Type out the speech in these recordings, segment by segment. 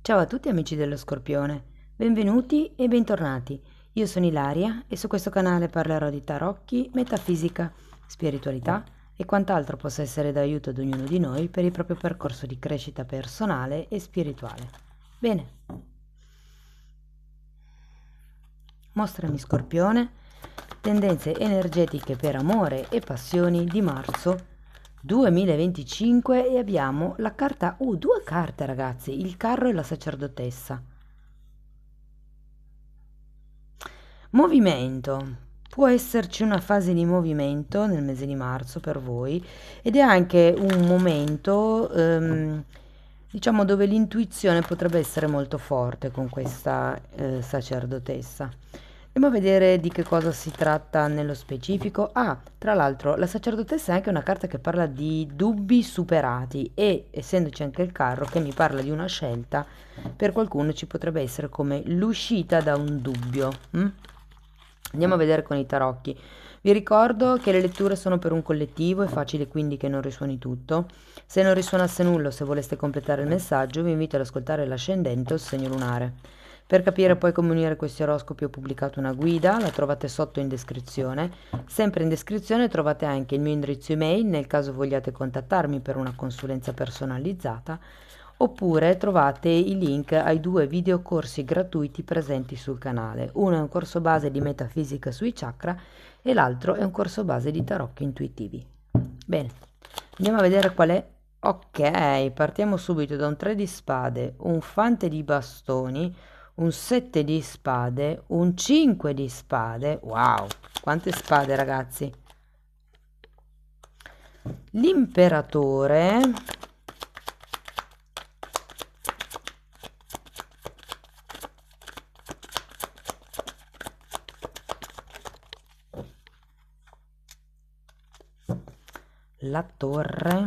Ciao a tutti amici dello Scorpione, benvenuti e bentornati. Io sono Ilaria e su questo canale parlerò di tarocchi, metafisica, spiritualità e quant'altro possa essere d'aiuto ad ognuno di noi per il proprio percorso di crescita personale e spirituale. Bene, mostrami Scorpione, tendenze energetiche per amore e passioni di marzo 2025 e abbiamo la carta, due carte ragazzi, il carro e la sacerdotessa. Movimento. Può esserci una fase di movimento nel mese di marzo per voi ed è anche un momento, diciamo, dove l'intuizione potrebbe essere molto forte con questa sacerdotessa. Andiamo a vedere di che cosa si tratta nello specifico. Ah, tra l'altro, la sacerdotessa è anche una carta che parla di dubbi superati e, essendoci anche il carro che mi parla di una scelta, per qualcuno ci potrebbe essere come l'uscita da un dubbio. Andiamo a vedere con i tarocchi. Vi ricordo che le letture sono per un collettivo, è facile quindi che non risuoni tutto. Se non risuonasse nulla o se voleste completare il messaggio, vi invito ad ascoltare l'ascendente o il segno lunare. Per capire poi come unire questi oroscopi ho pubblicato una guida, la trovate sotto in descrizione. Sempre in descrizione trovate anche il mio indirizzo email nel caso vogliate contattarmi per una consulenza personalizzata, oppure trovate i link ai due videocorsi gratuiti presenti sul canale. Uno è un corso base di metafisica sui chakra e l'altro è un corso base di tarocchi intuitivi. Bene, andiamo a vedere qual è. Ok, partiamo subito da un 3 di spade, un fante di bastoni, un 7 di spade, un 5 di spade. Wow, quante spade ragazzi. L'imperatore. La torre.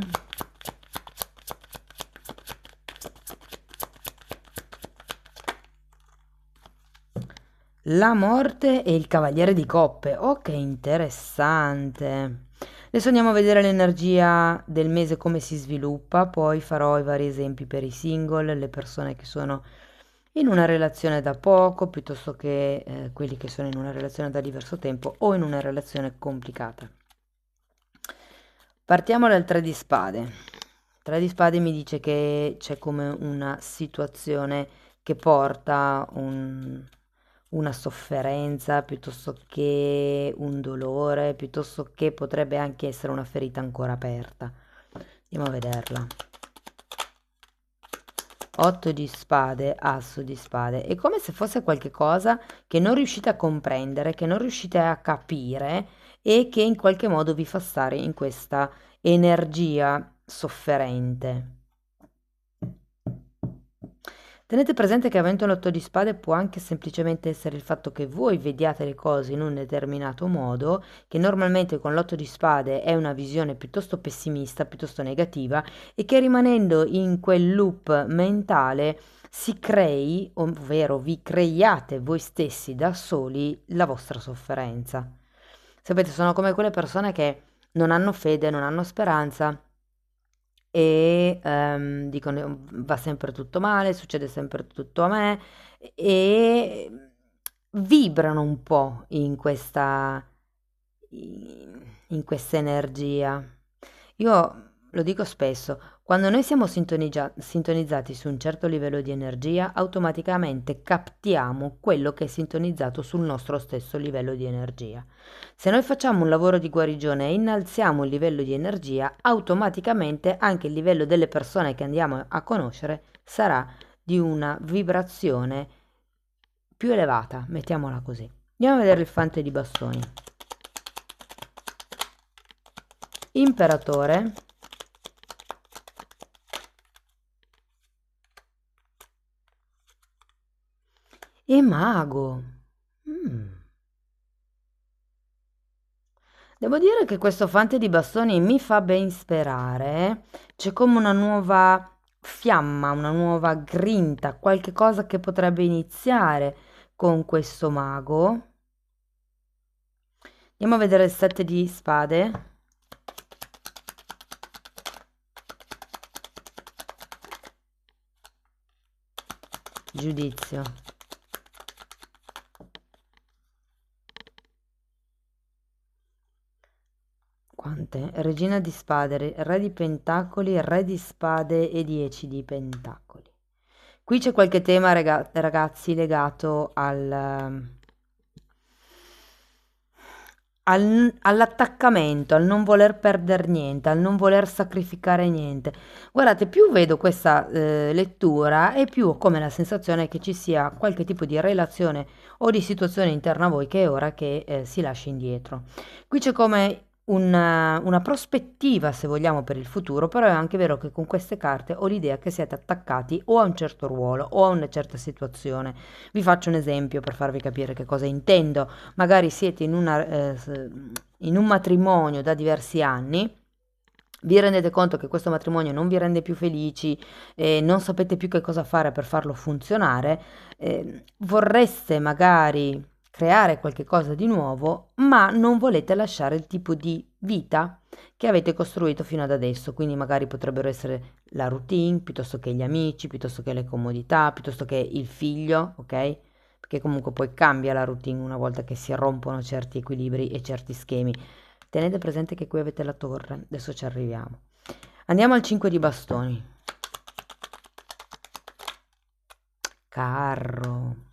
La morte e il cavaliere di coppe. Oh, che interessante. Adesso andiamo a vedere l'energia del mese, come si sviluppa, poi farò i vari esempi per i single, le persone che sono in una relazione da poco, piuttosto che quelli che sono in una relazione da diverso tempo o in una relazione complicata. Partiamo dal 3 di spade. 3 di spade mi dice che c'è come una situazione che porta una sofferenza piuttosto che un dolore, piuttosto che potrebbe anche essere una ferita ancora aperta. Andiamo a vederla. 8 di spade, asso di spade. È come se fosse qualche cosa che non riuscite a comprendere, che non riuscite a capire e che in qualche modo vi fa stare in questa energia sofferente. Tenete presente che avendo l'otto di spade può anche semplicemente essere il fatto che voi vediate le cose in un determinato modo, che normalmente con l'otto di spade è una visione piuttosto pessimista, piuttosto negativa, e che rimanendo in quel loop mentale si crei, ovvero vi creiate voi stessi da soli la vostra sofferenza. Sapete, sono come quelle persone che non hanno fede, non hanno speranza e dicono va sempre tutto male, succede sempre tutto a me e vibrano un po' in questa energia. Io lo dico spesso, quando noi siamo sintonizzati su un certo livello di energia, automaticamente captiamo quello che è sintonizzato sul nostro stesso livello di energia. Se noi facciamo un lavoro di guarigione e innalziamo il livello di energia, automaticamente anche il livello delle persone che andiamo a conoscere sarà di una vibrazione più elevata, mettiamola così. Andiamo a vedere il fante di bastoni. Imperatore. E mago. Devo dire che questo fante di bastoni mi fa ben sperare. C'è come una nuova fiamma, una nuova grinta, qualche cosa che potrebbe iniziare con questo mago. Andiamo a vedere il 7 di spade. giudizio. Quante? Regina di spade, re di pentacoli, re di spade e 10 di pentacoli. Qui c'è qualche tema, ragazzi, legato all'attaccamento, al non voler perdere niente, al non voler sacrificare niente. Guardate, più vedo questa lettura e più ho come la sensazione che ci sia qualche tipo di relazione o di situazione interna a voi che è ora che si lasci indietro. Qui c'è come una prospettiva, se vogliamo, per il futuro, però è anche vero che con queste carte ho l'idea che siete attaccati o a un certo ruolo o a una certa situazione. Vi faccio un esempio per farvi capire che cosa intendo. Magari siete in un matrimonio da diversi anni, vi rendete conto che questo matrimonio non vi rende più felici, non sapete più che cosa fare per farlo funzionare, vorreste magari creare qualche cosa di nuovo, ma non volete lasciare il tipo di vita che avete costruito fino ad adesso, quindi magari potrebbero essere la routine, piuttosto che gli amici, piuttosto che le comodità, piuttosto che il figlio, ok? Perché comunque poi cambia la routine una volta che si rompono certi equilibri e certi schemi. Tenete presente che qui avete la torre, adesso ci arriviamo. Andiamo al 5 di bastoni. Carro.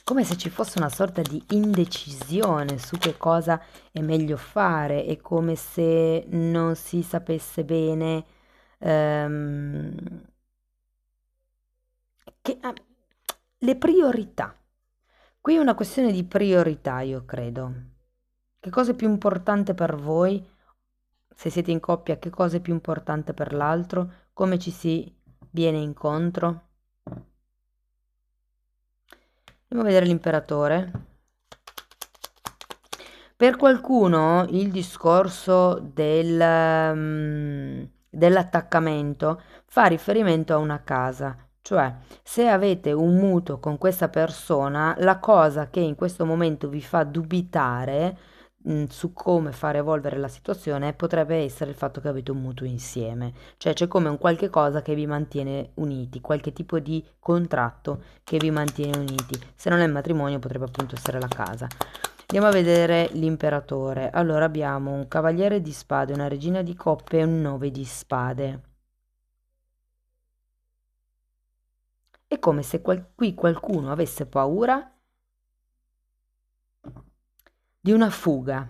Come se ci fosse una sorta di indecisione su che cosa è meglio fare, è come se non si sapesse bene ehm, le priorità. Qui è una questione di priorità, io credo. Che cosa è più importante per voi? Se siete in coppia, che cosa è più importante per l'altro? Come ci si viene incontro? Andiamo a vedere l'imperatore. Per qualcuno il discorso dell'attaccamento fa riferimento a una casa, cioè se avete un mutuo con questa persona, la cosa che in questo momento vi fa dubitare su come fare evolvere la situazione potrebbe essere il fatto che avete un mutuo insieme, cioè c'è come un qualche cosa che vi mantiene uniti, qualche tipo di contratto che vi mantiene uniti. Se non è il matrimonio potrebbe appunto essere la casa. Andiamo a vedere l'imperatore. Allora abbiamo un cavaliere di spade, una regina di coppe e un 9 di spade. È come se qui qualcuno avesse paura di una fuga.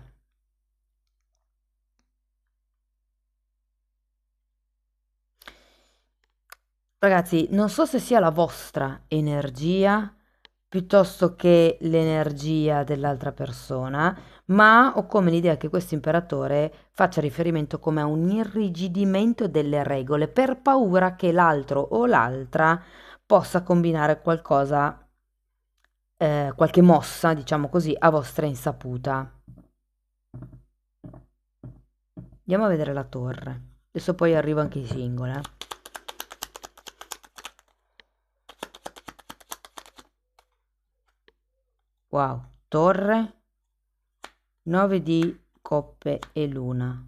Ragazzi, non so se sia la vostra energia piuttosto che l'energia dell'altra persona, ma ho come l'idea che questo imperatore faccia riferimento come a un irrigidimento delle regole per paura che l'altro o l'altra possa combinare qualcosa, qualche mossa, diciamo così, a vostra insaputa. Andiamo a vedere la torre. Adesso poi arrivo anche i singoli. Wow, torre, 9 di coppe e luna.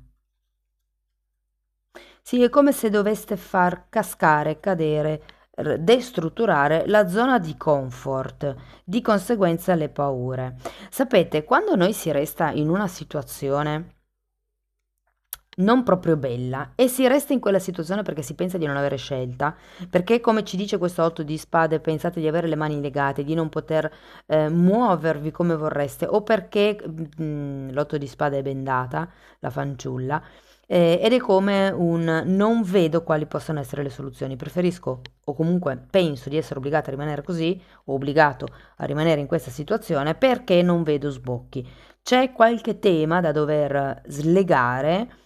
Sì, è come se doveste far cascare, cadere, destrutturare la zona di comfort, di conseguenza le paure. Sapete, quando noi si resta in una situazione non proprio bella e si resta in quella situazione perché si pensa di non avere scelta, perché come ci dice questo 8 di spade, pensate di avere le mani legate, di non poter muovervi come vorreste, o perché l'8 di spade è bendata, la fanciulla, ed è come un non vedo quali possano essere le soluzioni, preferisco o comunque penso di essere obbligata a rimanere così, o obbligato a rimanere in questa situazione perché non vedo sbocchi. C'è qualche tema da dover slegare,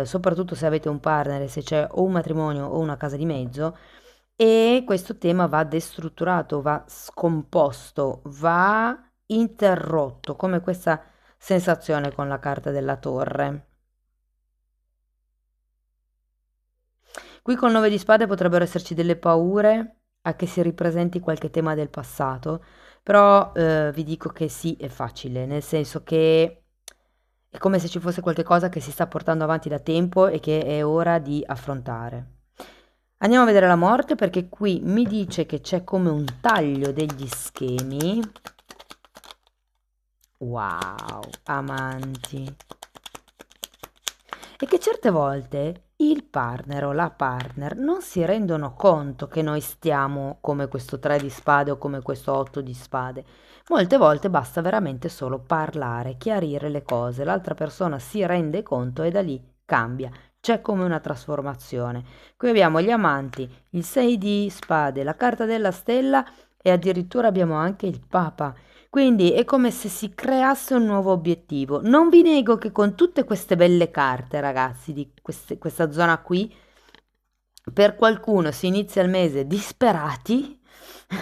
soprattutto se avete un partner, e se c'è o un matrimonio o una casa di mezzo, e questo tema va destrutturato, va scomposto, va interrotto, come questa sensazione con la carta della torre. Qui col 9 di spade potrebbero esserci delle paure a che si ripresenti qualche tema del passato, però vi dico che sì, è facile, nel senso che è come se ci fosse qualche cosa che si sta portando avanti da tempo e che è ora di affrontare. Andiamo a vedere la morte, perché qui mi dice che c'è come un taglio degli schemi. Wow, amanti. E che certe volte il partner o la partner non si rendono conto che noi stiamo come questo 3 di spade o come questo 8 di spade. Molte volte basta veramente solo parlare, chiarire le cose, l'altra persona si rende conto e da lì cambia. C'è come una trasformazione. Qui abbiamo gli amanti, il 6 di spade, la carta della stella e addirittura abbiamo anche il Papa. Quindi è come se si creasse un nuovo obiettivo. Non vi nego che con tutte queste belle carte, ragazzi, di questa zona qui, per qualcuno si inizia il mese disperati,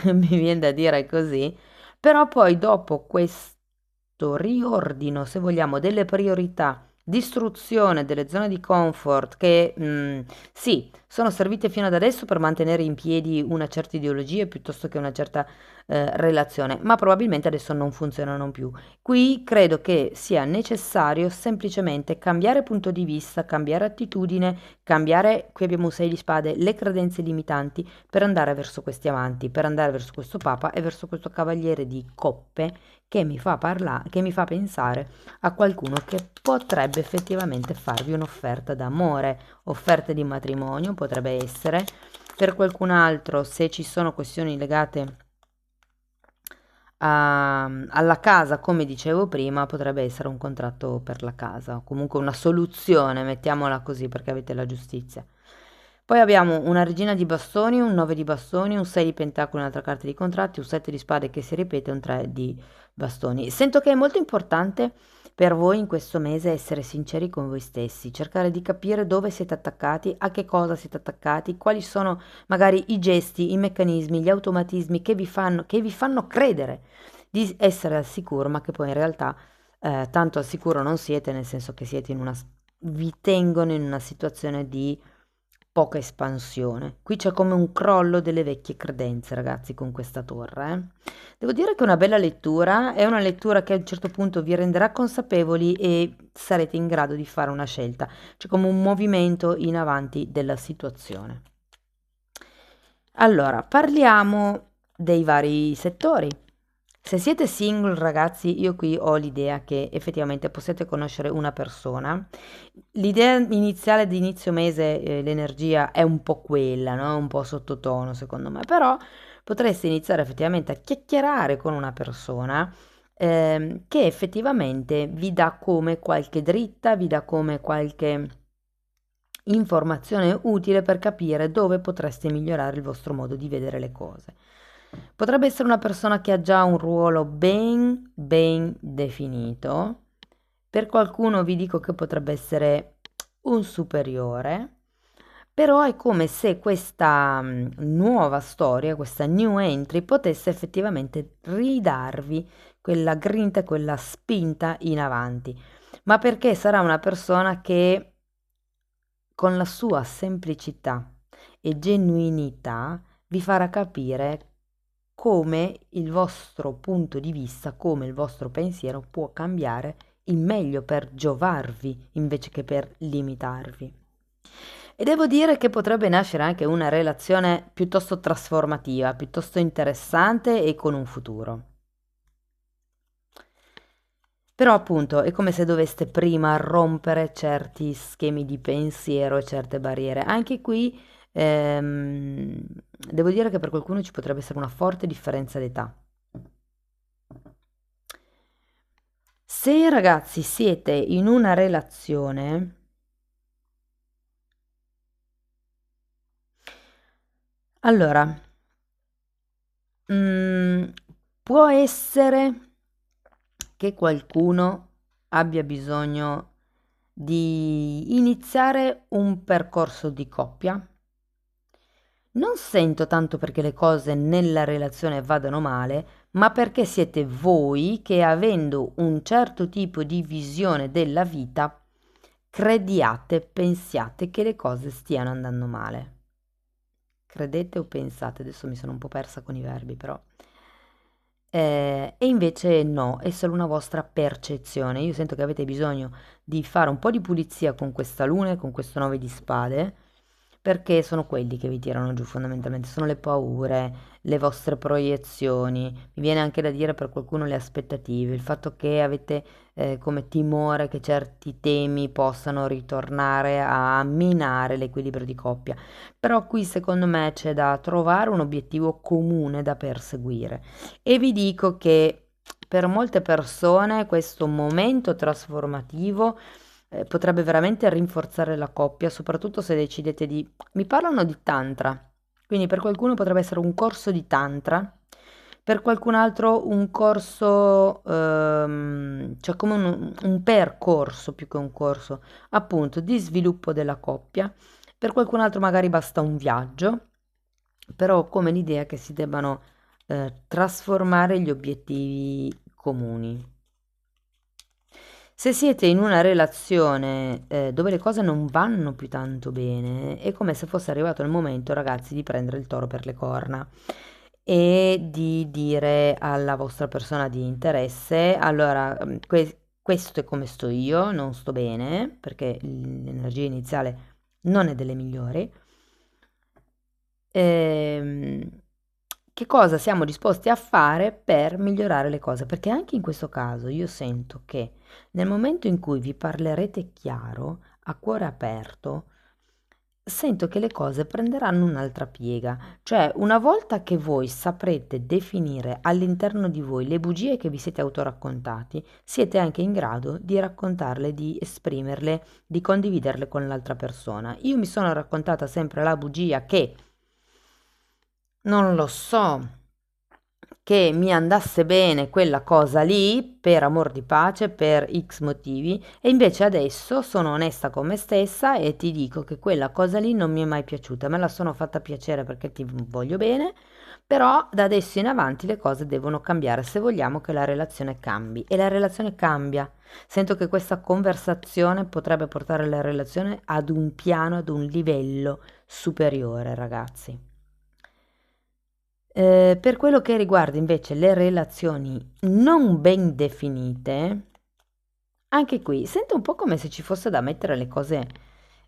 mi viene da dire così, però poi dopo questo riordino, se vogliamo, delle priorità, distruzione delle zone di comfort che sì, sono servite fino ad adesso per mantenere in piedi una certa ideologia piuttosto che una certa relazione, ma probabilmente adesso non funzionano più. Qui credo che sia necessario semplicemente cambiare punto di vista, cambiare attitudine, cambiare, qui abbiamo un 6 di spade, le credenze limitanti per andare verso questi amanti, per andare verso questo papa e verso questo cavaliere di coppe che mi fa parlare, che mi fa pensare a qualcuno che potrebbe effettivamente farvi un'offerta d'amore, offerta di matrimonio, potrebbe essere. Per qualcun altro, se ci sono questioni legate alla casa, come dicevo prima, potrebbe essere un contratto per la casa, o comunque una soluzione, mettiamola così, perché avete la giustizia. Poi abbiamo una regina di bastoni, un 9 di bastoni, un 6 di pentacoli, un'altra carta di contratti, un 7 di spade che si ripete, un 3 di bastoni. Sento che è molto importante per voi in questo mese essere sinceri con voi stessi, cercare di capire dove siete attaccati, a che cosa siete attaccati, quali sono magari i gesti, i meccanismi, gli automatismi che vi fanno credere di essere al sicuro, ma che poi in realtà tanto al sicuro non siete, nel senso che siete in vi tengono in una situazione di poca espansione. Qui c'è come un crollo delle vecchie credenze, ragazzi, con questa torre. Devo dire che è una bella lettura, è una lettura che a un certo punto vi renderà consapevoli e sarete in grado di fare una scelta. C'è come un movimento in avanti della situazione. Allora, parliamo dei vari settori. Se siete single, ragazzi, io qui ho l'idea che effettivamente possiate conoscere una persona. L'idea iniziale di inizio mese, l'energia è un po' quella, no? Un po' sottotono, secondo me, però potreste iniziare effettivamente a chiacchierare con una persona che effettivamente vi dà come qualche dritta, vi dà come qualche informazione utile per capire dove potreste migliorare il vostro modo di vedere le cose. Potrebbe essere una persona che ha già un ruolo ben definito. Per qualcuno vi dico che potrebbe essere un superiore, però è come se questa nuova storia, questa new entry, potesse effettivamente ridarvi quella grinta, quella spinta in avanti, ma perché sarà una persona che con la sua semplicità e genuinità vi farà capire come il vostro punto di vista, come il vostro pensiero può cambiare in meglio per giovarvi invece che per limitarvi. E devo dire che potrebbe nascere anche una relazione piuttosto trasformativa, piuttosto interessante e con un futuro. Però appunto è come se doveste prima rompere certi schemi di pensiero e certe barriere. Anche qui devo dire che per qualcuno ci potrebbe essere una forte differenza d'età. Se ragazzi siete in una relazione, allora, mm, può essere che qualcuno abbia bisogno di iniziare un percorso di coppia. Non sento tanto perché le cose nella relazione vadano male, ma perché siete voi che, avendo un certo tipo di visione della vita, crediate, pensiate che le cose stiano andando male. Credete o pensate? Adesso mi sono un po' persa con i verbi, però. E invece no, è solo una vostra percezione. Io sento che avete bisogno di fare un po' di pulizia con questa luna e con questo 9 di spade, perché sono quelli che vi tirano giù fondamentalmente, sono le paure, le vostre proiezioni, mi viene anche da dire per qualcuno le aspettative, il fatto che avete come timore che certi temi possano ritornare a minare l'equilibrio di coppia. Però qui secondo me c'è da trovare un obiettivo comune da perseguire e vi dico che per molte persone questo momento trasformativo potrebbe veramente rinforzare la coppia, soprattutto se decidete di... Mi parlano di tantra, quindi per qualcuno potrebbe essere un corso di tantra, per qualcun altro un corso, cioè come un percorso più che un corso, appunto, di sviluppo della coppia. Per qualcun altro magari basta un viaggio, però ho come l'idea che si debbano trasformare gli obiettivi comuni. Se siete in una relazione dove le cose non vanno più tanto bene, è come se fosse arrivato il momento, ragazzi, di prendere il toro per le corna e di dire alla vostra persona di interesse, allora, questo è come sto io, non sto bene, perché l'energia iniziale non è delle migliori. Ehm, che cosa siamo disposti a fare per migliorare le cose? Perché anche in questo caso io sento che nel momento in cui vi parlerete chiaro, a cuore aperto, sento che le cose prenderanno un'altra piega. Cioè, una volta che voi saprete definire all'interno di voi le bugie che vi siete autoraccontati, siete anche in grado di raccontarle, di esprimerle, di condividerle con l'altra persona. Io mi sono raccontata sempre la bugia che non lo so, che mi andasse bene quella cosa lì per amor di pace, per X motivi, e invece adesso sono onesta con me stessa e ti dico che quella cosa lì non mi è mai piaciuta, me la sono fatta piacere perché ti voglio bene, però da adesso in avanti le cose devono cambiare se vogliamo che la relazione cambi e la relazione cambia. Sento che questa conversazione potrebbe portare la relazione ad un piano, ad un livello superiore, ragazzi. Per quello che riguarda invece le relazioni non ben definite, anche qui sento un po' come se ci fosse da mettere le cose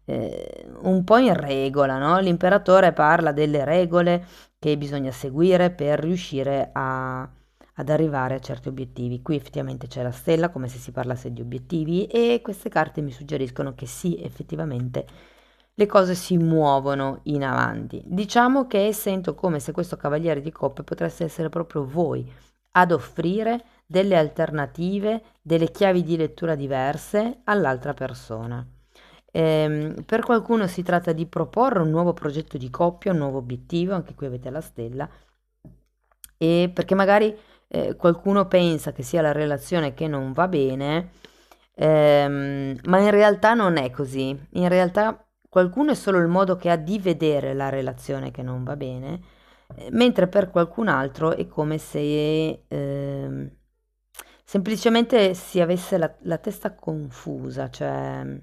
un po' in regola, no? L'imperatore parla delle regole che bisogna seguire per riuscire ad arrivare a certi obiettivi. Qui effettivamente c'è la stella, come se si parlasse di obiettivi, e queste carte mi suggeriscono che sì, effettivamente le cose si muovono in avanti. Diciamo che sento come se questo cavaliere di coppe potreste essere proprio voi ad offrire delle alternative, delle chiavi di lettura diverse all'altra persona. Per qualcuno si tratta di proporre un nuovo progetto di coppia, un nuovo obiettivo, anche qui avete la stella, e perché magari qualcuno pensa che sia la relazione che non va bene, ma in realtà non è così. In realtà qualcuno è solo il modo che ha di vedere la relazione che non va bene, mentre per qualcun altro è come se semplicemente si avesse la testa confusa, cioè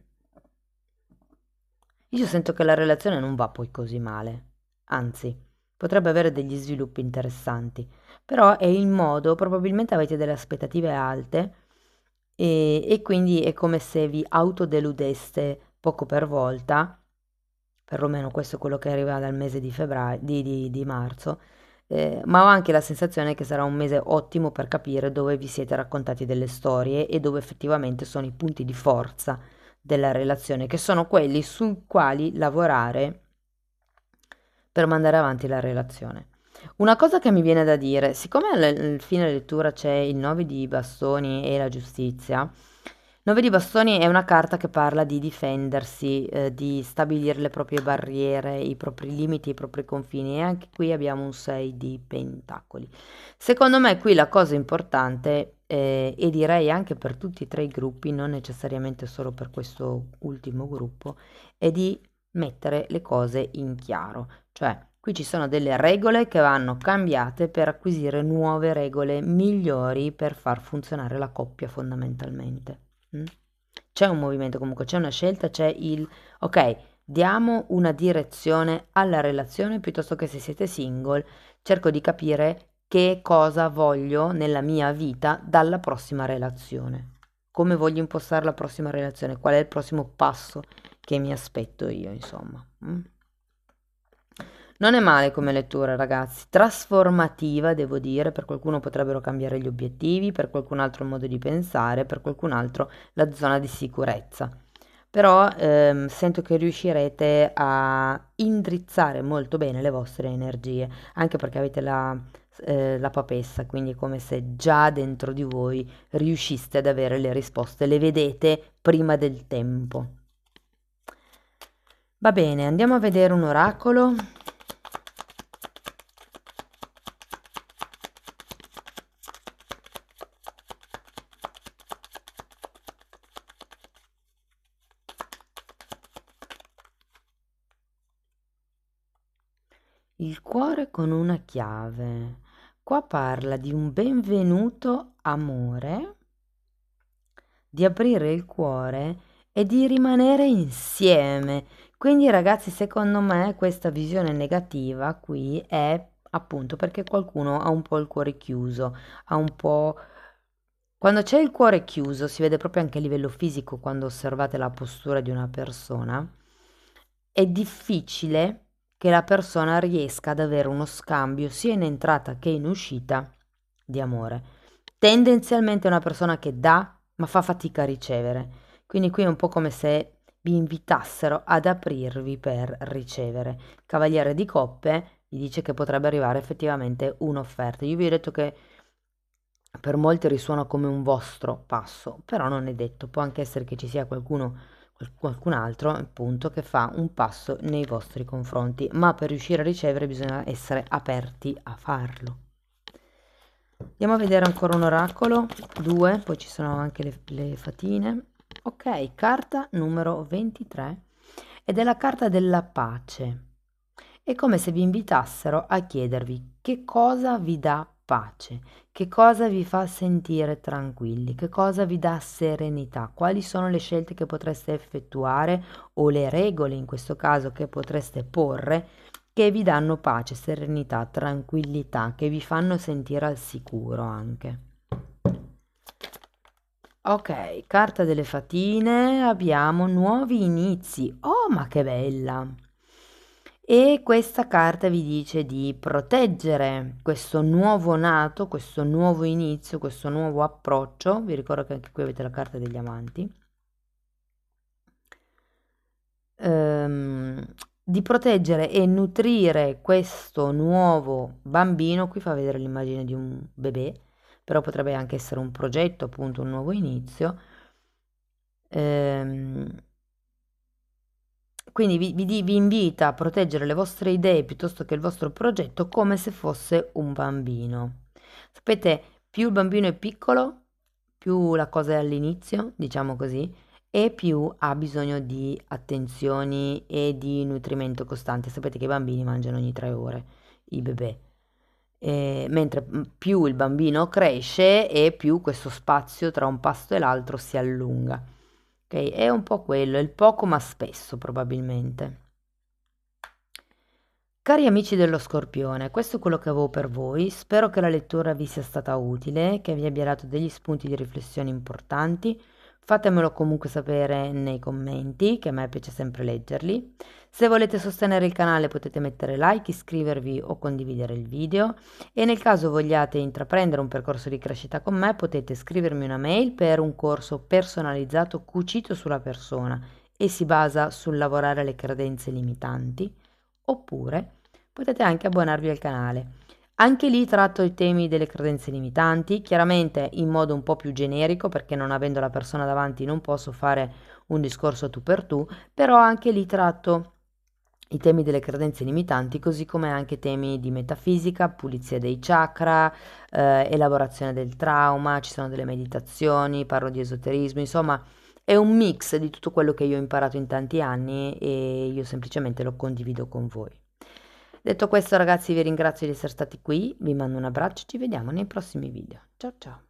io sento che la relazione non va poi così male, anzi, potrebbe avere degli sviluppi interessanti, però è il modo, probabilmente avete delle aspettative alte e quindi è come se vi autodeludeste poco per volta, perlomeno questo è quello che arriva dal mese di febbraio, di marzo, ma ho anche la sensazione che sarà un mese ottimo per capire dove vi siete raccontati delle storie e dove effettivamente sono i punti di forza della relazione, che sono quelli sui quali lavorare per mandare avanti la relazione. Una cosa che mi viene da dire, siccome al fine lettura c'è il 9 di bastoni e la giustizia, 9 di bastoni è una carta che parla di difendersi, di stabilire le proprie barriere, i propri limiti, i propri confini e anche qui abbiamo un 6 di pentacoli. Secondo me qui la cosa importante, e direi anche per tutti e tre i gruppi, non necessariamente solo per questo ultimo gruppo, è di mettere le cose in chiaro. Cioè, qui ci sono delle regole che vanno cambiate per acquisire nuove regole migliori per far funzionare la coppia fondamentalmente. C'è un movimento comunque, c'è una scelta, c'è il ok, diamo una direzione alla relazione piuttosto che se siete single, cerco di capire che cosa voglio nella mia vita dalla prossima relazione. Come voglio impostare la prossima relazione? Qual è il prossimo passo che mi aspetto io, insomma. Non è male come lettura, ragazzi, trasformativa, devo dire, per qualcuno potrebbero cambiare gli obiettivi, per qualcun altro il modo di pensare, per qualcun altro la zona di sicurezza. Però sento che riuscirete a indrizzare molto bene le vostre energie, anche perché avete la papessa, quindi è come se già dentro di voi riusciste ad avere le risposte, le vedete prima del tempo. Va bene, andiamo a vedere un oracolo. Il cuore con una chiave. Qua parla di un benvenuto amore, di aprire il cuore e di rimanere insieme. Quindi ragazzi, secondo me questa visione negativa qui è appunto perché qualcuno ha un po' il cuore chiuso, ha un po'... Quando c'è il cuore chiuso, si vede proprio anche a livello fisico quando osservate la postura di una persona, è difficile che la persona riesca ad avere uno scambio sia in entrata che in uscita di amore. Tendenzialmente è una persona che dà, ma fa fatica a ricevere. Quindi qui è un po' come se vi invitassero ad aprirvi per ricevere. Cavaliere di coppe vi dice che potrebbe arrivare effettivamente un'offerta. Io vi ho detto che per molti risuona come un vostro passo, però non è detto, può anche essere che ci sia qualcun altro, appunto, che fa un passo nei vostri confronti, ma per riuscire a ricevere bisogna essere aperti a farlo. Andiamo a vedere ancora un oracolo, due, poi ci sono anche le fatine. Ok, carta numero 23 ed è la carta della pace. È come se vi invitassero a chiedervi che cosa vi dà pace, che cosa vi fa sentire tranquilli, che cosa vi dà serenità, quali sono le scelte che potreste effettuare o le regole in questo caso che potreste porre che vi danno pace, serenità, tranquillità, che vi fanno sentire al sicuro anche. Ok, carta delle fatine, abbiamo nuovi inizi. Oh, ma che bella! E questa carta vi dice di proteggere questo nuovo nato, questo nuovo inizio, questo nuovo approccio. Vi ricordo che anche qui avete la carta degli amanti. Ehm, di proteggere e nutrire questo nuovo bambino. Qui fa vedere l'immagine di un bebè, però potrebbe anche essere un progetto, appunto, un nuovo inizio. Ehm, quindi vi invita a proteggere le vostre idee piuttosto che il vostro progetto come se fosse un bambino. Sapete, più il bambino è piccolo, più la cosa è all'inizio, diciamo così, e più ha bisogno di attenzioni e di nutrimento costante. Sapete che i bambini mangiano ogni 3 ore, i bebè. Mentre più il bambino cresce e più questo spazio tra un pasto e l'altro si allunga. Ok, è un po' quello, è il poco ma spesso probabilmente. Cari amici dello Scorpione, questo è quello che avevo per voi. Spero che la lettura vi sia stata utile, che vi abbia dato degli spunti di riflessione importanti. Fatemelo comunque sapere nei commenti, che a me piace sempre leggerli. Se volete sostenere il canale potete mettere like, iscrivervi o condividere il video e nel caso vogliate intraprendere un percorso di crescita con me potete scrivermi una mail per un corso personalizzato cucito sulla persona e si basa sul lavorare le credenze limitanti, oppure potete anche abbonarvi al canale. Anche lì tratto i temi delle credenze limitanti, chiaramente in modo un po' più generico, perché non avendo la persona davanti non posso fare un discorso tu per tu, però anche lì tratto i temi delle credenze limitanti, così come anche temi di metafisica, pulizia dei chakra, elaborazione del trauma, ci sono delle meditazioni, parlo di esoterismo, insomma è un mix di tutto quello che io ho imparato in tanti anni e io semplicemente lo condivido con voi. Detto questo, ragazzi, vi ringrazio di essere stati qui, vi mando un abbraccio, ci vediamo nei prossimi video. Ciao ciao!